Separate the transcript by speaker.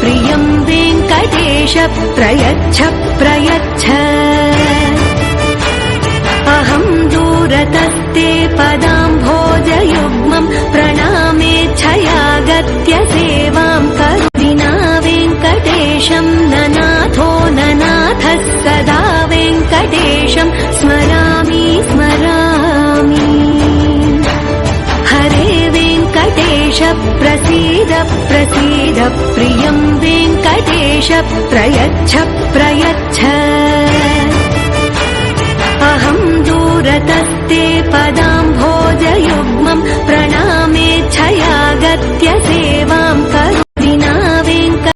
Speaker 1: प्रियं वेङ्कटेश प्रयच्छ प्रयच्छ। अहं दूरतस्ते पदाम्भोजयुग्मं प्रणामेच्छयागत्य सेवां करोमि। विना वेङ्कटेशं ननाथो ननाथः सदा वेङ्कटेशं स्मरामि स्मरामि। हरे वेङ्कटेश प्रसीद प्रसीद प्रियं वेङ्कटेश प्रयच्छ प्रयच्छ। अहं दूरतस्ते पदाम्भोजयुग्मं प्रणामेच्छयागत्य